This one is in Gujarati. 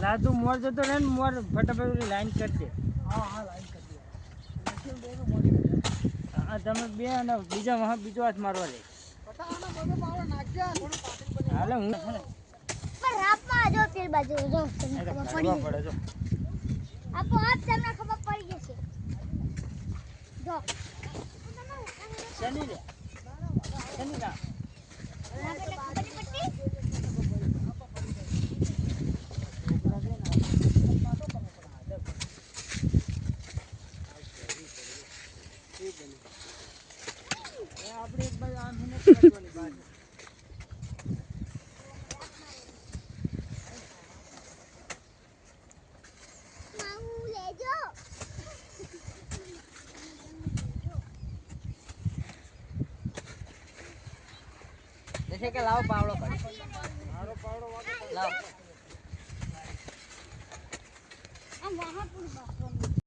લાદુ મોર જતો રહે ને મોર ફટાફટ લાઈન કરી દે. હા લાઈન કરી દે. હા તમે બે અને બીજો હાથ મારવા લે. હાલે હું છે ને પણ રાપમાં જો પેલ બાજુ જો તમને ખબર પડી પડે જો આપો આપ તમને ખબર પડી જશે જો શનિ લે શનિ ના આપણે ખબર નહીં પડતી આપણે એક બાજુ આમ હિને કરવાની બાર માઉ લેજો જશે કે લાવો પાવડો કરી મારો પાવડો વાગે લાવો આમ વહાં પર બાપ